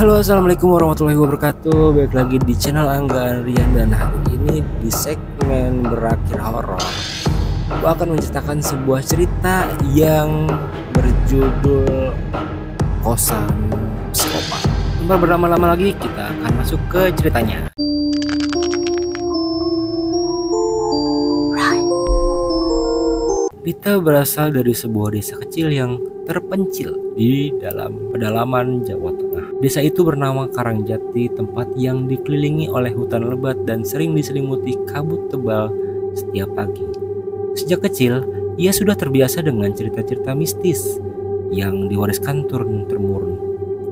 Halo, assalamualaikum warahmatullahi wabarakatuh. Balik lagi di channel Angga Rian, dan hari ini di segmen berakhir horor aku akan menceritakan sebuah cerita yang berjudul Kosan Psikopat. Tanpa berlama-lama lagi, kita akan masuk ke ceritanya. Rita berasal dari sebuah desa kecil yang terpencil di dalam pedalaman Jawa Tengah. Desa itu bernama Karangjati, tempat yang dikelilingi oleh hutan lebat dan sering diselimuti kabut tebal setiap pagi. Sejak kecil, ia sudah terbiasa dengan cerita-cerita mistis yang diwariskan turun-temurun.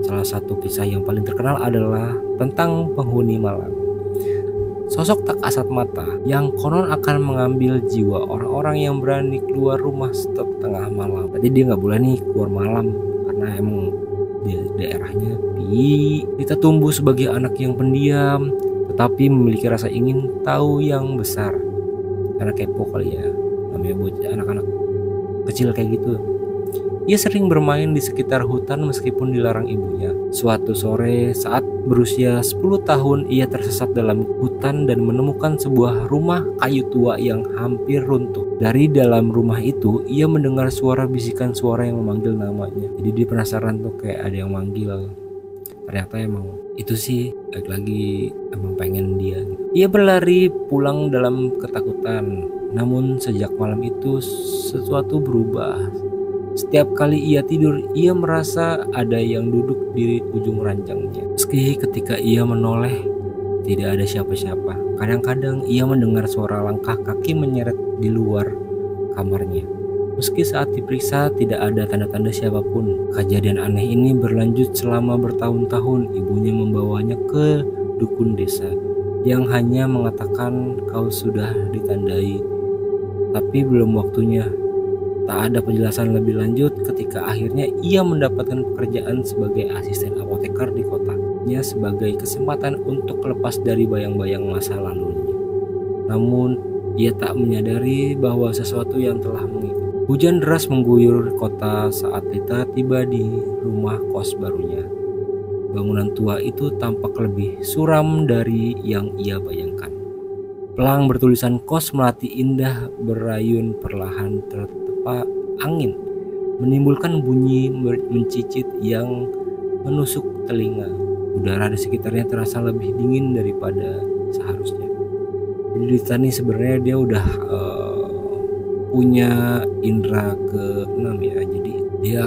Salah satu kisah yang paling terkenal adalah tentang penghuni malam. Sosok tak kasat mata yang konon akan mengambil jiwa orang-orang yang berani keluar rumah setengah malam. Tadi dia nggak boleh nih keluar malam karena emang di daerahnya Rita tumbuh sebagai anak yang pendiam, tetapi memiliki rasa ingin tahu yang besar. Karena kepo kali ya, namanya buat anak-anak kecil kayak gitu. Ia sering bermain di sekitar hutan meskipun dilarang ibunya. Suatu sore saat berusia 10 tahun, ia tersesat dalam hutan dan menemukan sebuah rumah kayu tua yang hampir runtuh. Dari dalam rumah itu, ia mendengar suara bisikan suara yang memanggil namanya. Jadi dia penasaran tuh, kayak ada yang manggil. Ternyata emang itu sih, lagi emang pengen dia. Ia berlari pulang dalam ketakutan. Namun sejak malam itu sesuatu berubah. Setiap kali ia tidur, ia merasa ada yang duduk di ujung ranjangnya. Meski ketika ia menoleh, tidak ada siapa-siapa. Kadang-kadang ia mendengar suara langkah kaki menyeret di luar kamarnya. Meski saat diperiksa tidak ada tanda-tanda siapapun. Kejadian aneh ini berlanjut selama bertahun-tahun. Ibunya membawanya ke dukun desa yang hanya mengatakan kau sudah ditandai, tapi belum waktunya. Tak ada penjelasan lebih lanjut ketika akhirnya ia mendapatkan pekerjaan sebagai asisten apoteker di kotanya sebagai kesempatan untuk lepas dari bayang-bayang masa lalunya. Namun ia tak menyadari bahwa sesuatu yang telah mengikut. Hujan deras mengguyur kota saat Rita tiba di rumah kos barunya. Bangunan tua itu tampak lebih suram dari yang ia bayangkan. Pelang bertulisan Kos Melati Indah berayun perlahan tertepa angin, menimbulkan bunyi mencicit yang menusuk telinga. Udara di sekitarnya terasa lebih dingin daripada seharusnya. Jadi Rita nih sebenarnya dia udah punya indera ke-6 ya. Jadi dia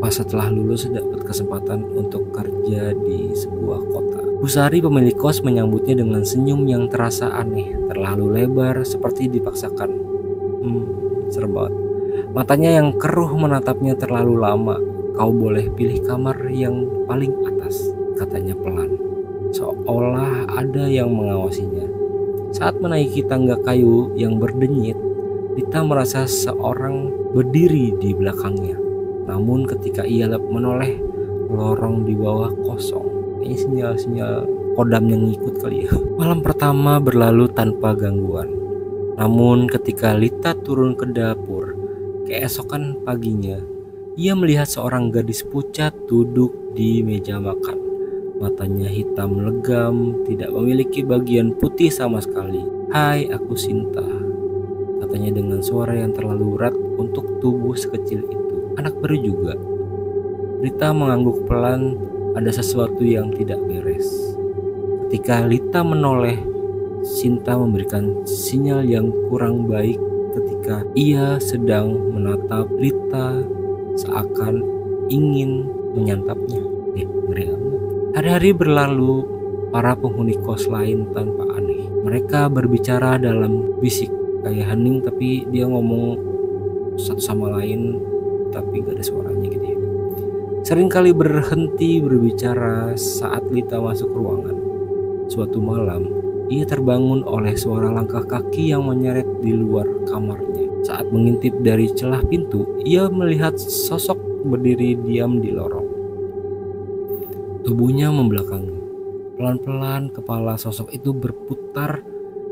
pas setelah lulus dapat kesempatan untuk kerja di sebuah kota. Bu Sari pemilik kos menyambutnya dengan senyum yang terasa aneh, terlalu lebar seperti dipaksakan. Serem banget. Matanya yang keruh menatapnya terlalu lama. Kau boleh pilih kamar yang paling atas, katanya pelan, seolah ada yang mengawasinya. Saat menaiki tangga kayu yang berdenyit, Rita merasa seorang berdiri di belakangnya. Namun ketika ia menoleh, lorong di bawah kosong. Ini sinyal-sinyal kodam yang ngikut kali ya. Malam pertama berlalu tanpa gangguan. Namun ketika Rita turun ke dapur, keesokan paginya, ia melihat seorang gadis pucat duduk di meja makan. Matanya hitam legam, tidak memiliki bagian putih sama sekali. "Hai, aku Sinta," katanya dengan suara yang terlalu berat untuk tubuh sekecil itu. Anak baru juga. Rita mengangguk pelan, ada sesuatu yang tidak beres. Ketika Rita menoleh, Sinta memberikan sinyal yang kurang baik ketika ia sedang menatap Rita seakan ingin menyantapnya. Ngeri amat. Hari-hari berlalu, para penghuni kos lain tanpa aneh. Mereka berbicara dalam bisik, kayak hening tapi dia ngomong satu sama lain tapi gak ada suaranya gitu ya. Seringkali berhenti berbicara saat Rita masuk ruangan. Suatu malam, ia terbangun oleh suara langkah kaki yang menyeret di luar kamarnya. Saat mengintip dari celah pintu, ia melihat sosok berdiri diam di lorong. Tubuhnya membelakangi. Pelan-pelan kepala sosok itu berputar,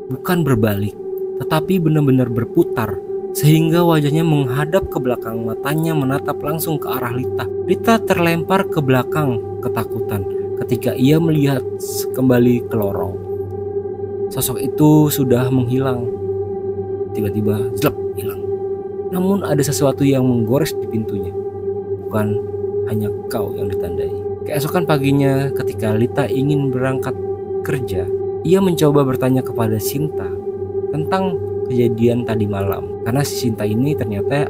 bukan berbalik, tetapi benar-benar berputar sehingga wajahnya menghadap ke belakang, matanya menatap langsung ke arah Lita. Lita terlempar ke belakang ketakutan ketika ia melihat kembali ke lorong. Sosok itu sudah menghilang. Tiba-tiba zelap hilang. Namun ada sesuatu yang menggores di pintunya. Bukan hanya kau yang ditandai. Keesokan paginya ketika Lita ingin berangkat kerja, ia mencoba bertanya kepada Sinta tentang kejadian tadi malam. Karena si Sinta ini ternyata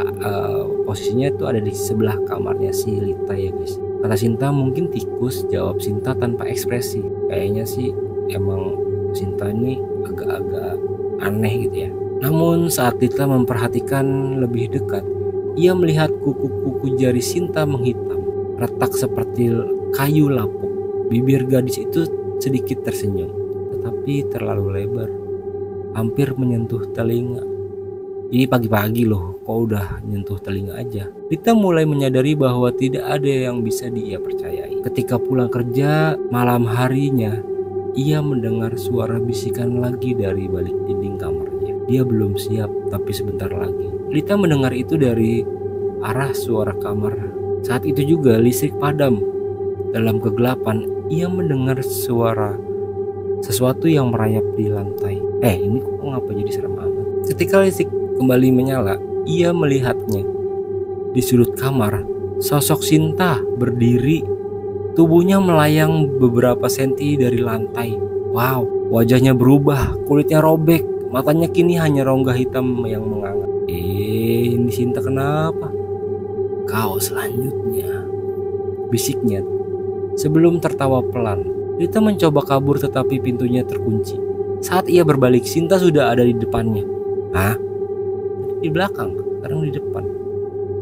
posisinya itu ada di sebelah kamarnya si Lita ya guys. Kata Sinta mungkin tikus, jawab Sinta tanpa ekspresi. Kayaknya sih emang Sinta ini agak-agak aneh gitu ya. Namun saat Lita memperhatikan lebih dekat, ia melihat kuku-kuku jari Sinta menghitam, retak seperti kayu lapuk. Bibir gadis itu sedikit tersenyum, tetapi terlalu lebar, hampir menyentuh telinga. Ini pagi-pagi loh, kok udah nyentuh telinga aja. Lita mulai menyadari bahwa tidak ada yang bisa dia percayai. Ketika pulang kerja malam harinya, ia mendengar suara bisikan lagi dari balik dinding kamarnya. Dia belum siap, tapi sebentar lagi. Lita mendengar itu dari arah suara kamar. Saat itu juga listrik padam. Dalam kegelapan, ia mendengar suara sesuatu yang merayap di lantai. Ini kok ngapa jadi serem amat? Ketika listrik kembali menyala, ia melihatnya. Di sudut kamar, sosok Sinta berdiri. Tubuhnya melayang beberapa senti dari lantai. Wow, wajahnya berubah, kulitnya robek, matanya kini hanya rongga hitam yang menganga. Ini Sinta kenapa? Kau selanjutnya, bisiknya sebelum tertawa pelan. Lita mencoba kabur tetapi pintunya terkunci. Saat ia berbalik, Sinta sudah ada di depannya. Hah? Di belakang, sekarang di depan.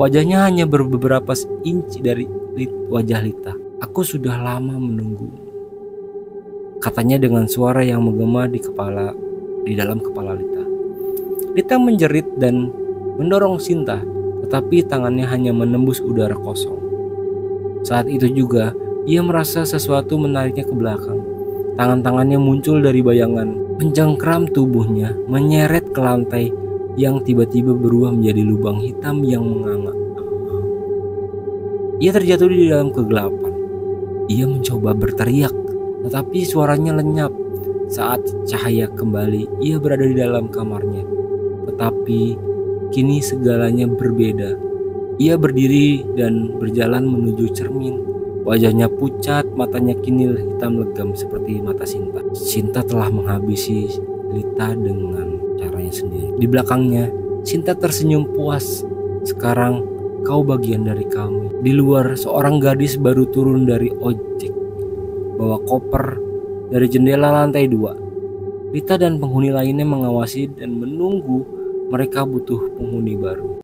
Wajahnya hanya beberapa inci dari wajah Lita. Aku sudah lama menunggu, katanya dengan suara yang menggema di dalam kepala Lita. Lita menjerit dan mendorong Sinta, tetapi tangannya hanya menembus udara kosong. Saat itu juga ia merasa sesuatu menariknya ke belakang. Tangan-tangannya muncul dari bayangan, mencengkram tubuhnya, menyeret ke lantai yang tiba-tiba berubah menjadi lubang hitam yang menganga. Ia terjatuh di dalam kegelapan. Ia mencoba berteriak, tetapi suaranya lenyap. Saat cahaya kembali, ia berada di dalam kamarnya. Tetapi kini segalanya berbeda. Ia berdiri dan berjalan menuju cermin. Wajahnya pucat, matanya kini hitam legam seperti mata Sinta. Sinta telah menghabisi Lita dengan caranya sendiri. Di belakangnya, Sinta tersenyum puas. Sekarang kau bagian dari kami. Di luar, seorang gadis baru turun dari ojek, bawa koper dari jendela lantai 2. Lita dan penghuni lainnya mengawasi dan menunggu. Mereka butuh penghuni baru.